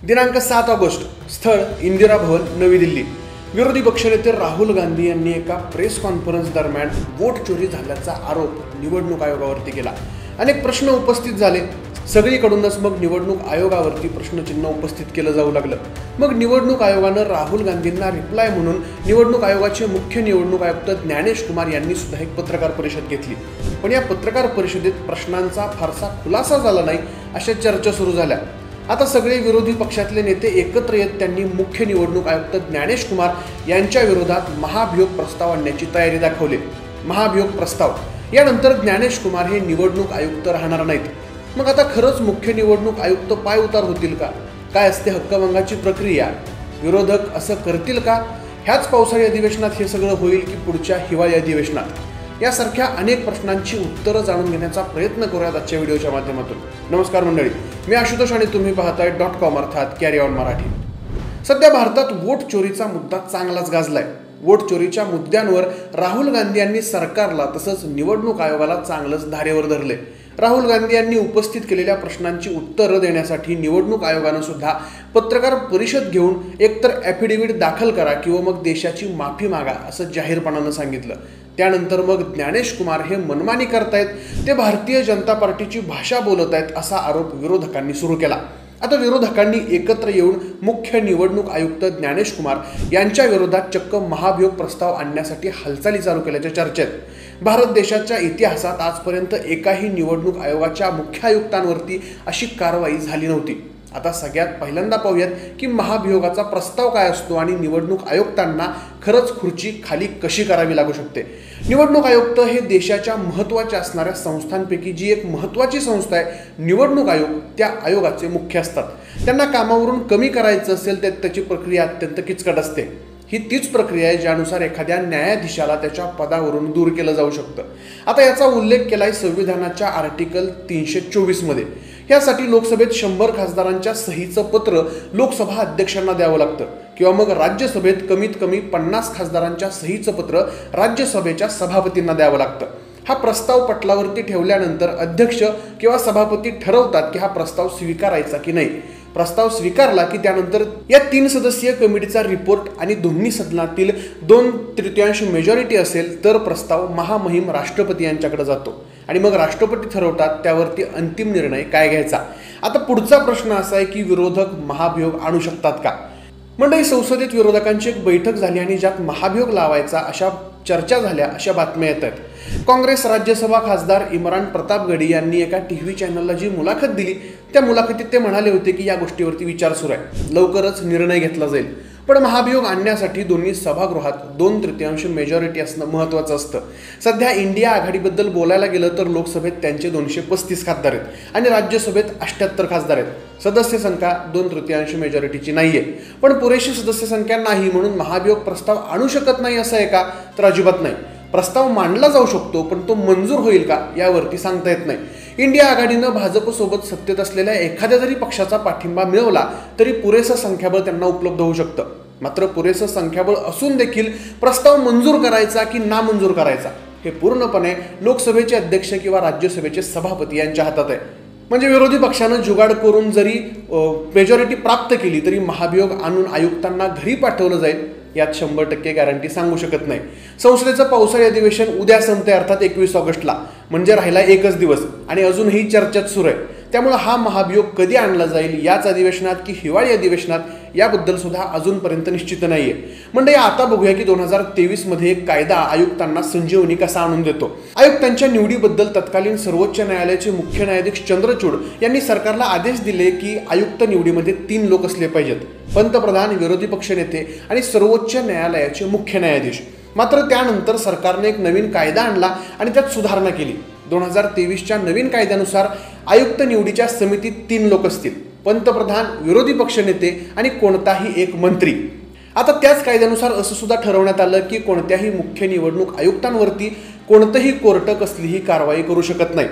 दिनांक 7 ऑगस्ट, स्थळ इंदिरा भवन, नवी दिल्ली. विरोधी पक्षनेते राहुल गांधी यांनी एका प्रेस कॉन्फरन्स दरम्यान वोट चोरी झाल्याचा आरोप निवडणूक आयोगावरती केला. अनेक प्रश्न उपस्थित झाले. सगळीकडूनच मग निवडणूक आयोगावरती प्रश्नचिन्ह उपस्थित केलं जाऊ लागलं. मग निवडणूक आयोगानं राहुल गांधींना रिप्लाय म्हणून निवडणूक आयोगाचे मुख्य निवडणूक आयुक्त ज्ञानेश कुमार यांनी सुद्धा एक पत्रकार परिषद घेतली. पण या पत्रकार परिषदेत प्रश्नांचा फारसा खुलासा झाला नाही, अशा चर्चा सुरू झाल्या. आता सगळे विरोधी पक्षातले नेते एकत्र येत त्यांनी मुख्य निवडणूक आयुक्त ज्ञानेश कुमार यांच्या विरोधात महाभियोग प्रस्ताव आणण्याची तयारी दाखवली. महाभियोग प्रस्ताव यानंतर ज्ञानेश कुमार हे निवडणूक आयुक्त राहणार नाहीत. मग आता खरंच मुख्य निवडणूक आयुक्त पायउतार होतील का? काय असते हक्कभंगाची प्रक्रिया? विरोधक असं करतील का? ह्याच पावसाळी अधिवेशनात हे सगळं होईल की पुढच्या हिवाळी अधिवेशनात? यासारख्या अनेक प्रश्नांची उत्तरं जाणून घेण्याचा प्रयत्न करूयात आजच्या व्हिडिओच्या माध्यमातून. नमस्कार मंडळी, मी आशुतोष आणि तुम्ही पाहताय .com अर्थात कॅरी ऑन मराठी. सध्या भारतात वोट चोरीचा मुद्दा चांगलाच गाजलाय. वोट चोरीच्या मुद्द्यांवर राहुल गांधी यांनी सरकारला तसंच निवडणूक आयोगाला चांगलंच धारेवर धरले. राहुल गांधी यांनी उपस्थित केलेल्या प्रश्नांची उत्तरं देण्यासाठी निवडणूक आयोगानं सुद्धा पत्रकार परिषद घेऊन एकतर ॲफिडेव्हिट दाखल करा किंवा मग देशाची माफी मागा असं जाहीरपणानं सांगितलं. त्यानंतर मग ज्ञानेश कुमार हे मनमानी करतायत, ते भारतीय जनता पार्टीची भाषा बोलत आहेत असा आरोप विरोधकांनी सुरू केला. आता विरोधकांनी एकत्र येऊन मुख्य निवडणूक आयुक्त ज्ञानेश कुमार यांच्या विरोधात चक्क महाभियोग प्रस्ताव आणण्यासाठी हालचाली चालू केल्याच्या चर्चेत. भारत देशाच्या इतिहासात आजपर्यंत एकाही निवडणूक आयोगाच्या मुख्य आयुक्तांवरती अशी कारवाई झाली नव्हती. आता सगळ्यात पहिल्यांदा पाहूयात की महाभियोगाचा प्रस्ताव काय असतो आणि निवडणूक आयुक्तांना खरंच खुर्ची खाली कशी करावी लागू शकते. निवडणूक आयुक्त हे देशाच्या महत्त्वाच्या असणाऱ्या संस्थांपैकी जी एक महत्त्वाची संस्था आहे निवडणूक आयोग, त्या आयोगाचे मुख्य असतात. त्यांना कामावरून कमी करायचं असेल तर त्याची प्रक्रिया अत्यंत किचकट असते. ही तीच प्रक्रिया आहे ज्यानुसार एखाद्या न्यायाधीशाला त्याच्या पदावरून दूर केलं जाऊ शकतं. आता याचा उल्लेख केलाय संविधानाच्या आर्टिकल 324 मध्ये. यासाठी लोकसभेत 100 खासदारांच्या सहीचं पत्र लोकसभा अध्यक्षांना द्यावं लागतं किंवा मग राज्यसभेत कमीत कमी 50 खासदारांच्या सहीचं पत्र राज्यसभेच्या सभापतींना द्यावं लागतं. हा प्रस्ताव पटलावरती ठेवल्यानंतर अध्यक्ष किंवा सभापती ठरवतात की हा प्रस्ताव स्वीकारायचा की नाही. प्रस्ताव स्वीकारला की त्यानंतर या 3 सदस्यीय कमिटीचा रिपोर्ट आणि दोन्ही सदनातील 2/3 मेजॉरिटी असेल तर प्रस्ताव महामहिम राष्ट्रपती यांच्याकडे जातो आणि मग राष्ट्रपती ठरवतात त्यावरती अंतिम निर्णय काय घ्यायचा. आता पुढचा प्रश्न असा आहे की विरोधक महाभियोग आणू शकतात का? मंडळी, संसदेत विरोधकांची एक बैठक झाली आणि ज्यात महाभियोग लावायचा अशा चर्चा झाल्या, अशा बातम्या येत आहेत. काँग्रेस राज्यसभा खासदार इम्रान प्रतापगडी यांनी एका टीव्ही चॅनलला जी मुलाखत दिली त्या मुलाखतीत ते म्हणाले होते की या गोष्टीवरती विचार सुरू आहे, लवकरच निर्णय घेतला जाईल. पण महाभियोग आणण्यासाठी दोन्ही सभागृहात 2/3 मेजॉरिटी असणं महत्त्वाचं असतं. सध्या इंडिया आघाडीबद्दल बोलायला गेलं तर लोकसभेत त्यांचे 235 खासदार आहेत आणि राज्यसभेत 78 खासदार आहेत. सदस्य संख्या 2/3 मेजॉरिटीची नाहीये, पण पुरेशी सदस्य संख्या नाही म्हणून महाभियोग प्रस्ताव आणू शकत नाही असं आहे का? तर अजिबात नाही. प्रस्ताव मांडला जाऊ शकतो पण तो मंजूर होईल का यावरती सांगता येत नाही. इंडिया आघाडीनं भाजपसोबत सत्तेत असलेल्या एखाद्या जरी पक्षाचा पाठिंबा मिळवला तरी पुरेसं संख्याबळ त्यांना उपलब्ध होऊ शकतं. मात्र पुरेसं संख्याबळ असून देखील प्रस्ताव मंजूर करायचा की नामंजूर करायचा हे पूर्णपणे लोकसभेचे अध्यक्ष किंवा राज्यसभेचे सभापती यांच्या हातात आहे. म्हणजे विरोधी पक्षानं जुगाड करून जरी मेजॉरिटी प्राप्त केली तरी महाभियोग आणून आयुक्तांना घरी पाठवलं जाईल यात 100% गॅरंटी सांगू शकत नाही. संसदेचं पावसाळी अधिवेशन उद्या संपते अर्थात 21 ऑगस्टला, म्हणजे राहिला एकच दिवस आणि अजूनही चर्चाच सुरू आहे. त्यामुळे हा महाभियोग कधी आणला जाईल, याच अधिवेशनात की हिवाळी अधिवेशनात, याबद्दल सुद्धा अजूनपर्यंत निश्चित नाहीये. म्हणजे आता बघूया की 2023 मध्ये एक कायदा आयुक्तांना संजीवनी कसा आणून देतो. आयुक्तांच्या निवडीबद्दल तत्कालीन सर्वोच्च न्यायालयाचे मुख्य न्यायाधीश चंद्रचूड यांनी सरकारला आदेश दिले की आयुक्त निवडीमध्ये 3 लोक असले पाहिजेत: पंतप्रधान, विरोधी पक्षनेते आणि सर्वोच्च न्यायालयाचे मुख्य न्यायाधीश. मात्र त्यानंतर सरकारने एक नवीन कायदा आणला आणि त्यात सुधारणा केली. 2023च्या नवीन कायद्यानुसार आयुक्त निवडीच्या समितीत 3 लोक असतील: पंतप्रधान, विरोधी पक्षनेते आणि कोणताही एक मंत्री. आता त्याच कायद्यानुसार असं सुद्धा ठरवण्यात आलं की कोणत्याही मुख्य निवडणूक आयुक्तांवरती कोणतंही कोर्ट कसलीही कारवाई करू शकत नाही.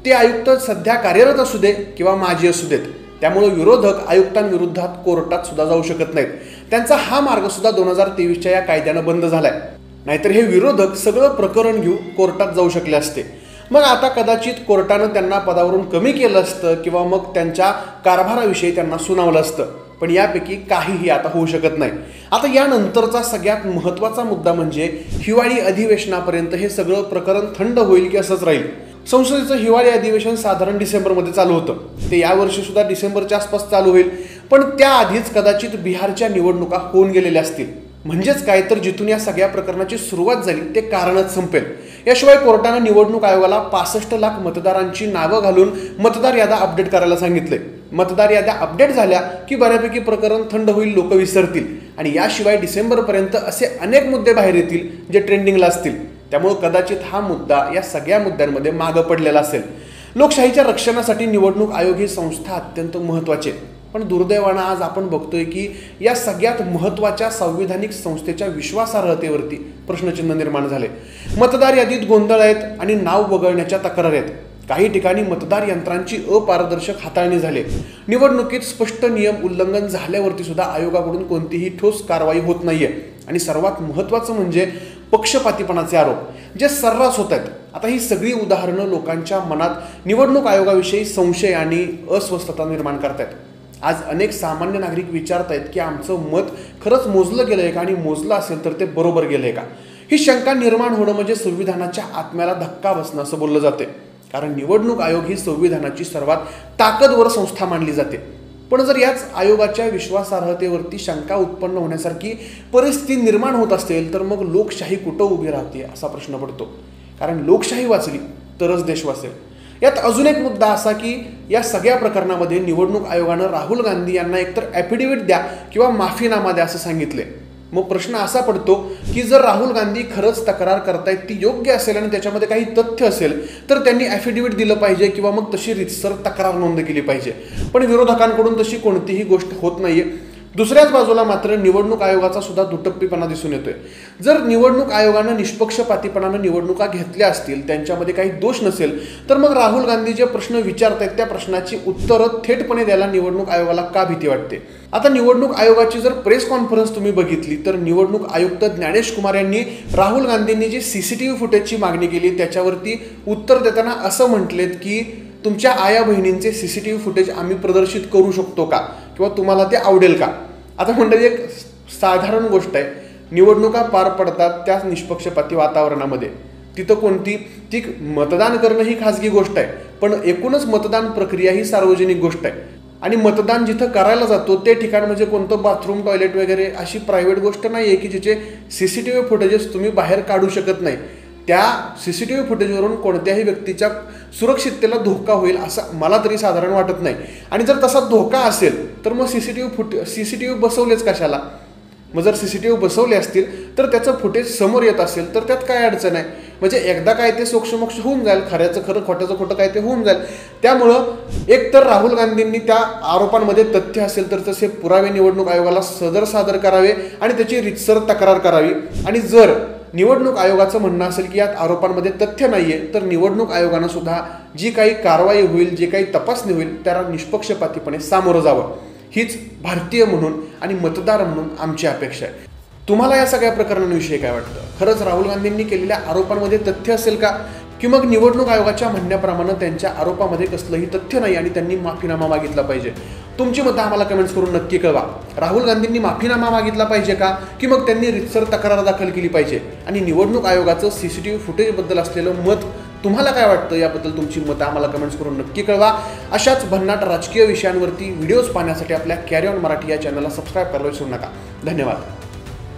ते आयुक्त सध्या कार्यरत असू दे किंवा माजी असू देत. त्यामुळे विरोधक आयुक्तांविरोधात कोर्टात सुद्धा जाऊ शकत नाहीत. त्यांचा हा मार्ग सुद्धा 2023च्या या कायद्यानं बंद झालाय. नाहीतर हे विरोधक सगळं प्रकरण घेऊन कोर्टात जाऊ शकले असते. मग आता कदाचित कोर्टानं त्यांना पदावरून कमी केलं असतं किंवा मग त्यांच्या कारभाराविषयी त्यांना सुनावलं असतं. पण यापैकी काहीही आता होऊ शकत नाही। आता यानंतरचा सगळ्यात महत्त्वाचा मुद्दा म्हणजे हिवाळी अधिवेशनापर्यंत हे सगळं प्रकरण थंड होईल की असंच राहील। संसदेचं हिवाळी अधिवेशन साधारण डिसेंबरमध्ये चालू होतं, ते यावर्षी सुद्धा डिसेंबरच्या आसपास चालू होईल, पण त्याआधीच कदाचित बिहारच्या निवडणुका होऊन गेलेल्या असतील। म्हणजेच काय तर जिथून या सगळ्या प्रकरणाची सुरुवात झाली ते कारणच संपेल। याशिवाय कोर्टाने निवडणूक आयोगाला 65 लाख मतदारांची नावं घालून मतदार याद्या अपडेट करायला सांगितले। मतदार याद्या अपडेट झाल्या की बऱ्यापैकी प्रकरण थंड होईल, लोक विसरतील आणि याशिवाय डिसेंबरपर्यंत असे अनेक मुद्दे बाहेर येतील जे ट्रेंडिंगला असतील। त्यामुळे कदाचित हा मुद्दा या सगळ्या मुद्द्यांमध्ये मागे पडलेला असेल। लोकशाहीच्या रक्षणासाठी निवडणूक आयोग ही संस्था अत्यंत महत्त्वाची आहे, पण दुर्दैवानं आज आपण बघतोय की या सगळ्यात महत्त्वाच्या संविधानिक संस्थेच्या विश्वासार्हतेवरती प्रश्नचिन्ह निर्माण झाले। मतदार यादीत गोंधळ आहेत आणि नाव वगळण्याच्या तक्रारी आहेत। काही ठिकाणी मतदार यंत्रांची अपारदर्शक हाताळणी झाली। निवडणुकीत स्पष्ट नियम उल्लंघन झाल्यावरती सुद्धा आयोगाकडून कोणतीही ठोस कारवाई होत नाहीये आणि सर्वात महत्त्वाचं म्हणजे पक्षपातीपणाचे आरोप जे सर्रास होत आहेत। आता ही सगळी उदाहरणं लोकांच्या मनात निवडणूक आयोगाविषयी संशय आणि अस्वस्थता निर्माण करतात। आज अनेक सामान्य नागरिक विचारतायत की आमचं मत खरंच मोजलं गेलंय का आणि मोजलं असेल तर ते बरोबर गेलंय का। ही शंका निर्माण होणं म्हणजे संविधानाच्या आत्म्याला धक्का बसणं असं बोललं जाते, कारण निवडणूक आयोग ही संविधानाची सर्वात ताकदवर संस्था मानली जाते। पण जर याच आयोगाच्या विश्वासार्हतेवरती शंका उत्पन्न होण्यासारखी परिस्थिती निर्माण होत असेल तर मग लोकशाही कुठं उभी राहते असा प्रश्न पडतो, कारण लोकशाही वाचली तरच देश वाचेल। यात अजून एक मुद्दा असा की या सगळ्या प्रकरणामध्ये निवडणूक आयोगानं राहुल गांधी यांना एकतर ॲफिडेव्हिट द्या किंवा माफीनामा द्या असं सांगितले। मग प्रश्न असा पडतो की जर राहुल गांधी खरंच तक्रार करतायत ती योग्य असेल आणि त्याच्यामध्ये काही तथ्य असेल तर त्यांनी ॲफिडेव्हिट दिलं पाहिजे किंवा मग तशी रितसर तक्रार नोंद केली पाहिजे, पण विरोधकांकडून तशी कोणतीही गोष्ट होत नाहीये। दुसऱ्याच बाजूला मात्र निवडणूक आयोगाचा सुद्धा दुटप्पीपणा दिसून येतोय। जर निवडणूक आयोगानं निष्पक्षपातीपणानं निवडणुका घेतल्या असतील, त्यांच्यामध्ये काही दोष नसेल, तर मग राहुल गांधी जे प्रश्न विचारतायत त्या प्रश्नाची उत्तरं थेटपणे द्यायला निवडणूक आयोगाला का भीती वाटते। आता निवडणूक आयोगाची जर प्रेस कॉन्फरन्स तुम्ही बघितली तर निवडणूक आयुक्त ज्ञानेश कुमार यांनी राहुल गांधींनी जी CCTV फुटेजची मागणी केली त्याच्यावरती उत्तर देताना असं म्हटलेत की तुमच्या आया बहिणींचे CCTV फुटेज आम्ही प्रदर्शित करू शकतो का किंवा तुम्हाला ते आवडेल का। आता म्हणजे एक साधारण गोष्ट आहे, निवडणुका पार पडतात त्या निष्पक्षपाती वातावरणामध्ये, तिथं कोणती ती मतदान करणं ही खाजगी गोष्ट आहे, पण एकूणच मतदान प्रक्रिया ही सार्वजनिक गोष्ट आहे आणि मतदान जिथं करायला जातो ते ठिकाण म्हणजे कोणतं बाथरूम टॉयलेट वगैरे अशी प्रायव्हेट गोष्ट नाही आहे की जिचे CCTV फुटेजेस तुम्ही बाहेर काढू शकत नाही। त्या CCTV फुटेजवरून कोणत्याही व्यक्तीच्या सुरक्षिततेला धोका होईल असं मला तरी साधारण वाटत नाही, आणि जर तसा धोका असेल तर मग CCTV बसवलेच कशाला। मग जर CCTV बसवले असतील तर त्याचं फुटेज समोर येत असेल तर त्यात काय अडचण आहे, म्हणजे एकदा काय ते सोक्षमोक्ष होऊन जाईल, खऱ्याचं खरं खोट्याचं खोटं काय ते होऊन जाईल। त्यामुळं एक तर राहुल गांधींनी त्या आरोपांमध्ये तथ्य असेल तर तसे पुरावे निवडणूक आयोगाला सादर करावे आणि त्याची रितसर तक्रार करावी, आणि जर निवडणूक आयोगाचं म्हणणं असेल की यात आरोपांमध्ये तथ्य नाहीये तर निवडणूक आयोगानं सुद्धा जी काही कारवाई होईल, जे काही तपासणी होईल त्याला निष्पक्षपातीपणे सामोरं जावं, हीच भारतीय म्हणून आणि मतदार म्हणून आमची अपेक्षा आहे। तुम्हाला या सगळ्या प्रकरणांविषयी काय वाटतं? खरंच राहुल गांधींनी केलेल्या आरोपांमध्ये तथ्य असेल का, की मग निवडणूक आयोगाच्या म्हणण्याप्रमाणे त्यांच्या आरोपामध्ये कसलंही तथ्य नाही आणि त्यांनी माफीनामा मागितला पाहिजे? तुमची मतं आम्हाला कमेंट्स करून नक्की कळवा। राहुल गांधींनी माफीनामा मागितला पाहिजे का, की मग त्यांनी रितसर तक्रार दाखल केली पाहिजे? आणि निवडणूक आयोगाचं CCTV फुटेजबद्दल असलेलं मत तुम्हाला काय वाटतं याबद्दल तुमची मतं आम्हाला कमेंट्स करून नक्की कळवा। अशाच भन्नाट राजकीय विषयांवरती व्हिडिओज पाहण्यासाठी आपल्या कॅरी ऑन मराठी या चॅनलला सबस्क्राईब करायला विसरू नका। धन्यवाद।